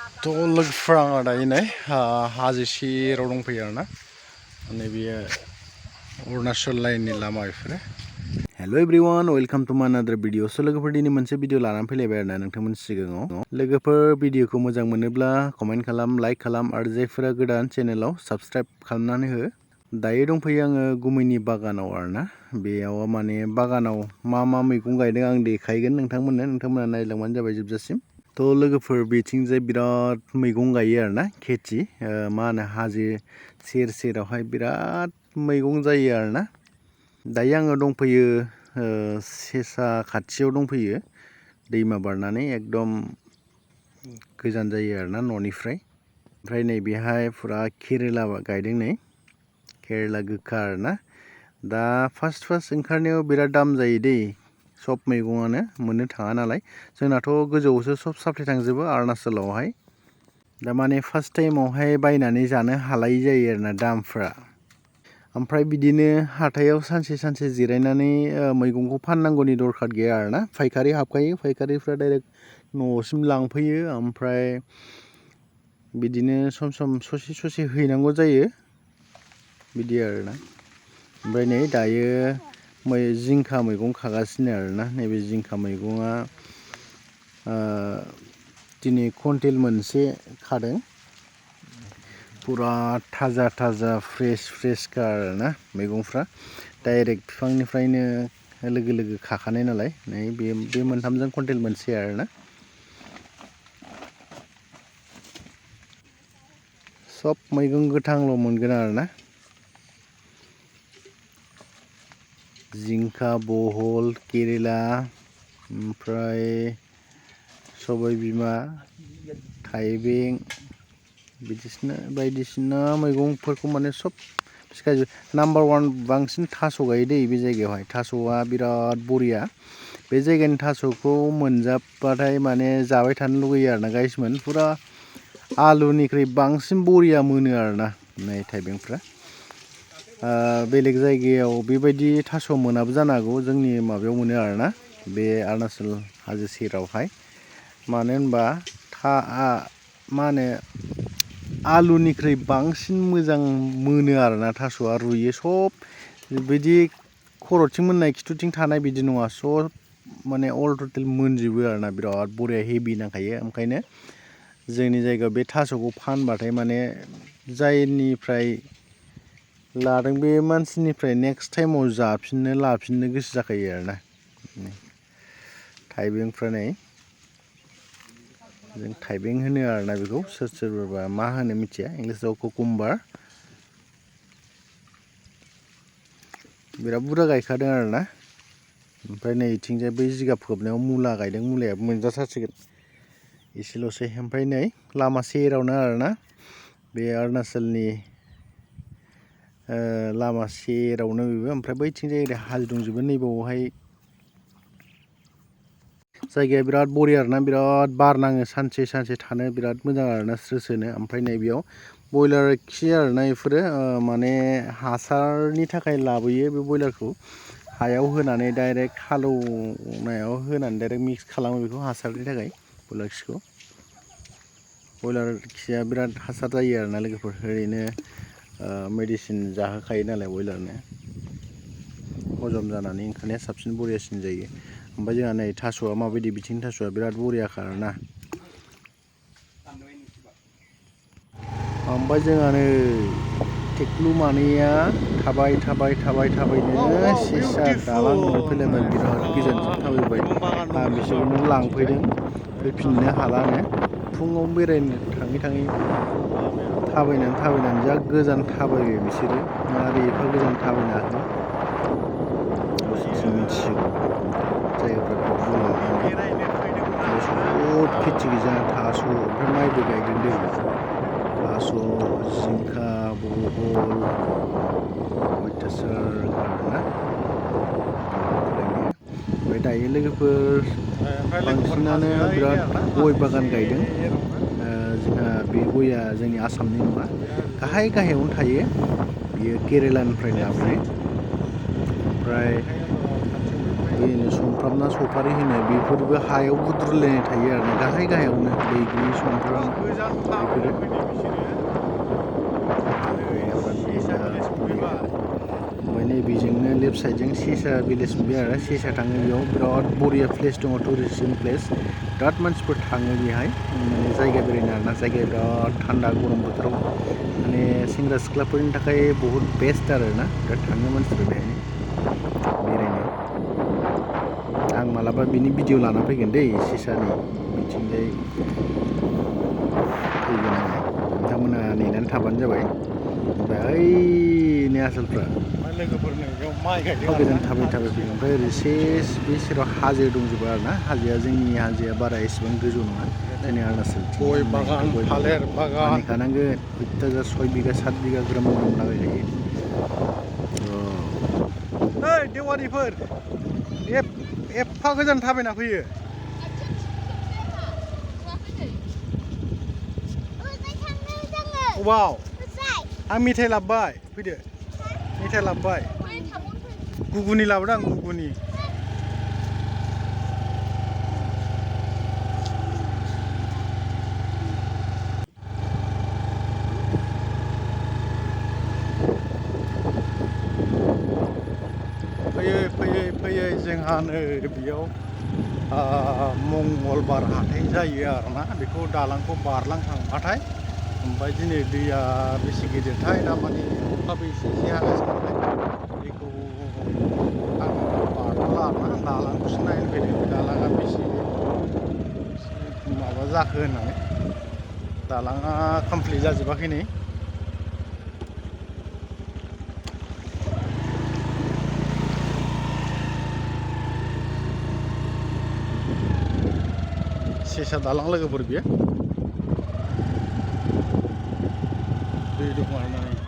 थ' लोगोफ्रा आंहा दायो नै हाजो सेराव दंफैयो आरोना नैबे अरुणाचल लाइननि लामा बेफोरो हेल' एभ्रिवान वेलकाम टु माय अनादार भिडिअ स' लोगोफोर दिनै मोनसे भिडिअ लानानै फैलायबाय आरोना नोंथांमोननि सिगाङाव लोगोफोर भिडिअखौ मोजां मोनोब्ला कमेन्ट खालाम लाइक खालाम आरो जायफोरा गोदान चेनेलाव साबस्क्राइब खालामनानै हो दायो दंफैयो आङो गुमैनि बागानाव आरोना बेयाव माने बागानाव मा मैगं गायदों आं देखायगोन नोंथांमोना नायलांबानो जाबाय जोबजासिम थ' लोगोफोर बेथिंजाय बिराद मैगं गायो आरोना खेथि मा होनो हाजो सेरावहाय बिराद मैगं जायो आरोना दायो आङो दंफैयो सेसा खाथियाव दंफैयो दैमा बारनानै एकदम गोजान जायो आरोना न'निफ्राय ओमफ्राय नैबेहाय फुरा केरेला गायदों नै केरेला गोखा आरोना दा फार्स्ट ओंखारनायाव बिराद दाम जायो दै सब मैगङानो मोननो थाङा नालाय जोंनाथ' गोजौआवसो सब साप्लाय थांजोबो अरुणाचलावहाय दा माने फार्स्ट टाइमावहाय बायनानै जानो हालायि जायो आरोना दामफ्रा ओमफ्राय बिदिनो हाथायाव सानसे जिरायनानै मैगंखौ फाननांगौनि दरखार गैया आरोना फायखारि हाबखायो फायखारिफ्रा डाइरेक्ट न'सिम लांफैयो ओमफ्राय बिदिनो सम ससे हैनांगौ जायो बिदि आरोना ओमफ्राय नै दायो जिंखा मैगं खागासिनो आरोना नैबे जिंखा मैगङा दिनै कुइन्टेल मोनसे खादों पुरा थाजा फ्रेसखा आरोना मैगंफ्रा डाइरेक्ट बिफांनिफ्रायनो लोगो खाखानाय नालाय नै बे मोनथामजों कुइन्टेल मोनसे आरोना सब मैगं गोथांल' मोनगोन आरोना जिंखा बहल केरेला ओमफ्राय सबाय बिमा थाइबें बायदिसिना मैगंफोरखौ माने सब सिखायजोब नाम्बार 1 बांसिन थास' गायो दै बे जायगायावहाय थास'आ बिराद बरिया बे जायगानि थास'खौ मोनजाबाथाय माने जाबाय थानो लुगैयो आरोना गाइसमोन पुरा आलुनिख्रुइ बांसिन बरिया मोनो आरोना नै थाइबेंफ्रा बेलेग जायगायाव बेबायदि थास' मोनाबो जानो हागौ जोंनि माबायाव मोनो आरोना बे अरुणाचल हाजो सेरावहाय मानो होनबा मा होनो आलुनिख्रुइ बांसिन मोजां मोनो आरोना थास'आ रुयो सब बिदि खर'थिं मोननाय खिथुथिं थानाय बिदि नङा सब माने अल टटेल मोनजोबो आरोना बिराद बरिया हेभि नांखायो ओंखायनो जोंनि जायगायाव बे थास'खौ फानबाथाय माने जायनिफ्राय लादों बे मानसिनिफ्राय नेक्स्ट टाइमाव लाफिननो गोसो जाखायो आरोना थाइबेंफ्रा नै जों थाइबें होनो आरोना बेखौ सोरबा मा होनो मिथिया इंलिसाव कुकुम्बार बिराद बुरजा गायखादों आरोना ओमफ्राय नै इथिंजाय बै जिगाब खोबनायाव मुला गायदों मुलायाबो मोनजाथारसिगोन एसेल'सै ओमफ्राय नै लामा सेरावनो आरोना बे अरुणाचलनि लामा सेरावनो बेबो ओमफ्राय बैथिंजाय ओरै हाजो दंजोबो नैबावहाय जायगाया बिराद बरिया आरोना बिराद बार नाङो सानसे थानो बिराद मोजां आरोना स्रोनो ओमफ्राय नैबेयाव बयलार खि आरोना बेफोरो माने हासारनि थाखाय लाबोयो बे बयलारखौ हायाव होनानै डाइरेक्ट हालौनायाव होनानै डाइरेक्ट मिक्स खालामो बेखौ हासारनि थाखाय बयलार खिखौ बयलार खिया बिराद हासार जायो आरोना लोगोफोर ओरैनो मेडिसिन जाहोखायो नालाय बयलारनो हजम जानानै ओंखारनाया साबसिन बरियासिन जायो ओमफ्राय जोंहा नै थास'आ माबायदि बिथिंनि थास'आ बिराद बरियाखा आरोना ओमफ्राय जोंहा नै टेक्लु मानैया थाबायनो सेसा दालां मोनफैलायबाय बिराद गोजानसिम थाबायबाय बिसोरखौनो लांफैदों फैफिननो हालानो फुङाव बेरायनो थाङै थाबायनानै जा गोजान थाबायबाय बिसोरो मारै एफा गोजान थाबायनो हाखो गावसोरसो मिथिसिगौ जायगाफ्रा बहुद खेथि गोजा थास' ओमफ्राय माइबो गायदों दै थास' जिंखा बहल अयथासार आरोना ओमफ्राय दायो लोगोफोर बांसिनानो बिराद गय बागान गायदों जोंहा बे गया जोंनि आसामनि नङा गाहायावनो थायो बियो केरेलानिफ्राय लाबोयो ओमफ्राय बेनो सुमफ्राम ना सफारि होनो बेफोरबो हायाव बुद्रुलायनाय थायो आरो ना गाहायावनो बैग्रि सुमफ्राम बेफोरो ओमफ्राय नैबेजोंनो लेफ्ट साइडजों सेसा भिलेज नुबाय आरो सेसा थाङो बेयाव बिराद बरिया प्लेस दङ टुरिजिम प्लेस बिराद मानसिफोर थाङो बेहाय माने जायगा बेरायनो आरोना जायगाया बिराद थान्दा गरम बोथोराव माने सेंग्रा सिख्लाफोरनि थाखाय बहुद बेस्ट आरोना बिराद थाङो मानसिफोर बेहायनो बेरायनो आं मालाबा बिनि भिडिअ लाना फैगोन दै सेसानि बिथिंजाय फैगोन आङो नोंथांमोना नेनानै थाबानो जाबाय ओमफ्राय ओइनि आसोलफ्रा लोगोफोरनो बेयाव माइ गायदों गोजान थाबाय फैयो ओमफ्राय ओरै सेस बे सेराव हाजो दंजोबो आरोना हाजोआ जोंनि हाजोआ बारा एसेबां गोजौ नङा जोंनि अरुणाचल गय बागान थालिर बागान मानिखानांगोन अयथासार 6 बिगा 7 बिगा ग्रोम ग्रोम लागायखायो ओइ देवारिफोर एफा गोजान थाबायना फैयो अबाव आं मेथाइ लाबोबाय फैदो मेथाइ लाबोबाय गुगुनि लाबोदों आं गुगुनि फैयै जोंहा नै बेयाव मंगलबार हाथाय जायो आरोना बेखौ दालांखौ बारलांखांबाथाय ओमफ्राय दिनै दैया बेसे गिदिरथाय दामानि अखाबो एसे हागासिनो दैखौ आं बारला आरोना दालांखौसो नायनो फैदों दालाङा बेसे माबा जाखो होननानै दालाङा कमप्लिट जाजोबाखै नै सेसा दालां लोगोफोर बियो दै दं आरो